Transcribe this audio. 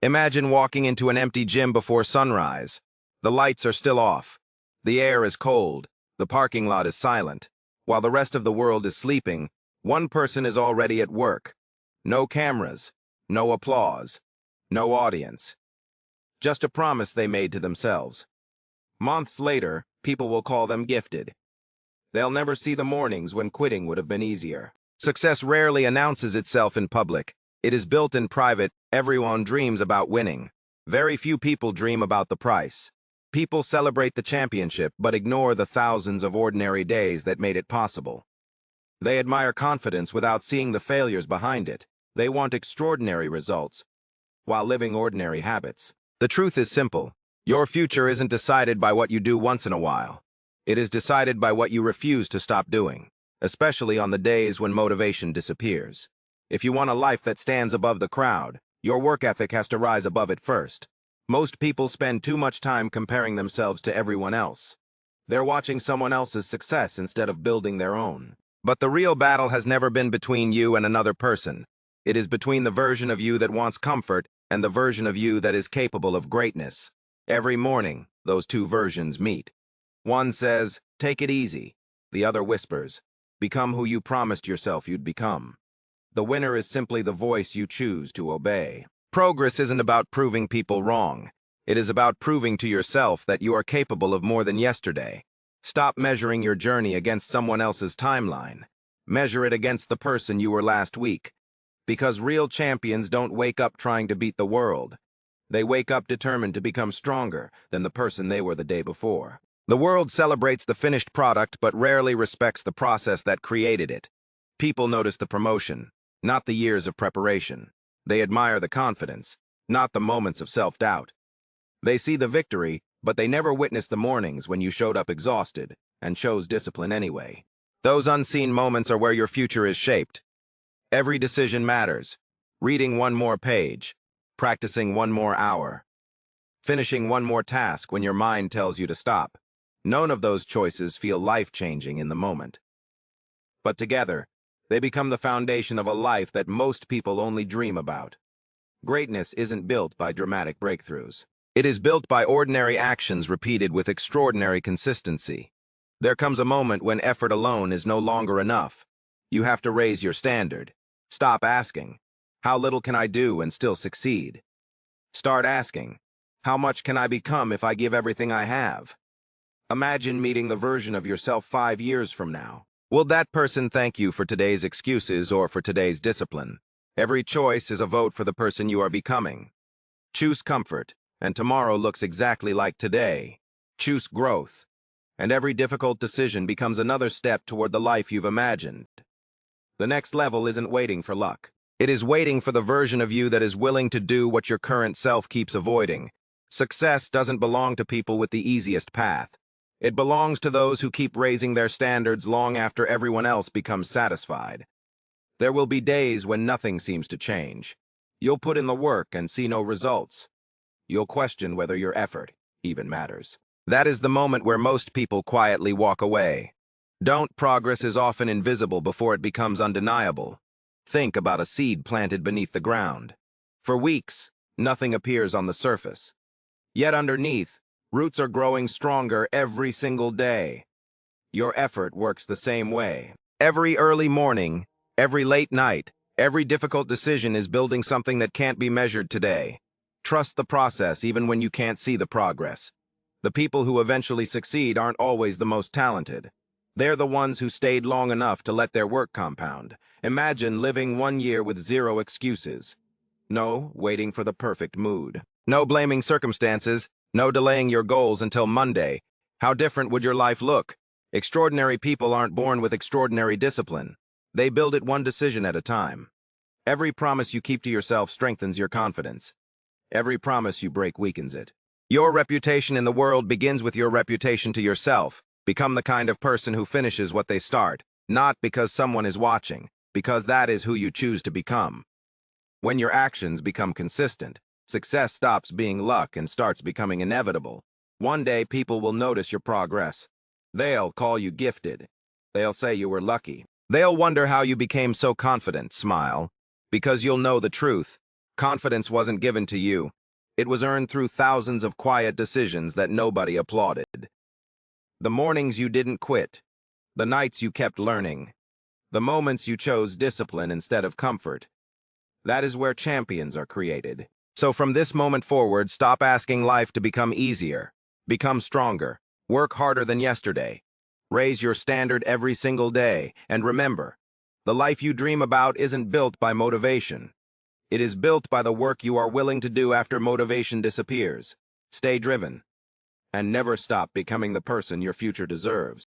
Imagine walking into an empty gym before sunrise. The lights are still off. The air is cold. The parking lot is silent. While the rest of the world is sleeping, one person is already at work. No cameras, no applause, no audience. Just a promise they made to themselves. Months later, people will call them gifted. They'll never see the mornings when quitting would have been easier. Success rarely announces itself in public. It is built in private. Everyone dreams about winning. Very few people dream about the price. People celebrate the championship but ignore the thousands of ordinary days that made it possible. They admire confidence without seeing the failures behind it. They want extraordinary results while living ordinary habits. The truth is simple. Your future isn't decided by what you do once in a while. It is decided by what you refuse to stop doing, especially on the days when motivation disappears. If you want a life that stands above the crowd, your work ethic has to rise above it first. Most people spend too much time comparing themselves to everyone else. They're watching someone else's success instead of building their own. But the real battle has never been between you and another person. It is between the version of you that wants comfort and the version of you that is capable of greatness. Every morning, those two versions meet. One says, "Take it easy." The other whispers, "Become who you promised yourself you'd become." The winner is simply the voice you choose to obey. Progress isn't about proving people wrong. It is about proving to yourself that you are capable of more than yesterday. Stop measuring your journey against someone else's timeline. Measure it against the person you were last week. Because real champions don't wake up trying to beat the world. They wake up determined to become stronger than the person they were the day before. The world celebrates the finished product but rarely respects the process that created it. People notice the promotion, not the years of preparation. They admire the confidence, not the moments of self-doubt. They see the victory, but they never witness the mornings when you showed up exhausted and chose discipline anyway. Those unseen moments are where your future is shaped. Every decision matters. Reading one more page, practicing one more hour, finishing one more task when your mind tells you to stop. None of those choices feel life-changing in the moment. But together, they become the foundation of a life that most people only dream about. Greatness isn't built by dramatic breakthroughs. It is built by ordinary actions repeated with extraordinary consistency. There comes a moment when effort alone is no longer enough. You have to raise your standard. Stop asking, "How little can I do and still succeed?" Start asking, "How much can I become if I give everything I have?" Imagine meeting the version of yourself 5 years from now. Will that person thank you for today's excuses or for today's discipline? Every choice is a vote for the person you are becoming. Choose comfort, and tomorrow looks exactly like today. Choose growth, and every difficult decision becomes another step toward the life you've imagined. The next level isn't waiting for luck. It is waiting for the version of you that is willing to do what your current self keeps avoiding. Success doesn't belong to people with the easiest path. It belongs to those who keep raising their standards long after everyone else becomes satisfied. There will be days when nothing seems to change. You'll put in the work and see no results. You'll question whether your effort even matters. That is the moment where most people quietly walk away. Progress is often invisible before it becomes undeniable. Think about a seed planted beneath the ground. For weeks, nothing appears on the surface. Yet underneath, roots are growing stronger every single day. Your effort works the same way. Every early morning, every late night, every difficult decision is building something that can't be measured today. Trust the process even when you can't see the progress. The people who eventually succeed aren't always the most talented. They're the ones who stayed long enough to let their work compound. Imagine living 1 year with 0 excuses. No waiting for the perfect mood. No blaming circumstances. No delaying your goals until Monday. How different would your life look? Extraordinary people aren't born with extraordinary discipline. They build it one decision at a time. Every promise you keep to yourself strengthens your confidence. Every promise you break weakens it. Your reputation in the world begins with your reputation to yourself. Become the kind of person who finishes what they start, not because someone is watching, because that is who you choose to become. When your actions become consistent, success stops being luck and starts becoming inevitable. One day people will notice your progress. They'll call you gifted. They'll say you were lucky. They'll wonder how you became so confident. Smile, because you'll know the truth. Confidence wasn't given to you. It was earned through thousands of quiet decisions that nobody applauded. The mornings you didn't quit. The nights you kept learning. The moments you chose discipline instead of comfort. That is where champions are created. So from this moment forward, stop asking life to become easier. Become stronger. Work harder than yesterday. Raise your standard every single day. And remember, the life you dream about isn't built by motivation. It is built by the work you are willing to do after motivation disappears. Stay driven. And never stop becoming the person your future deserves.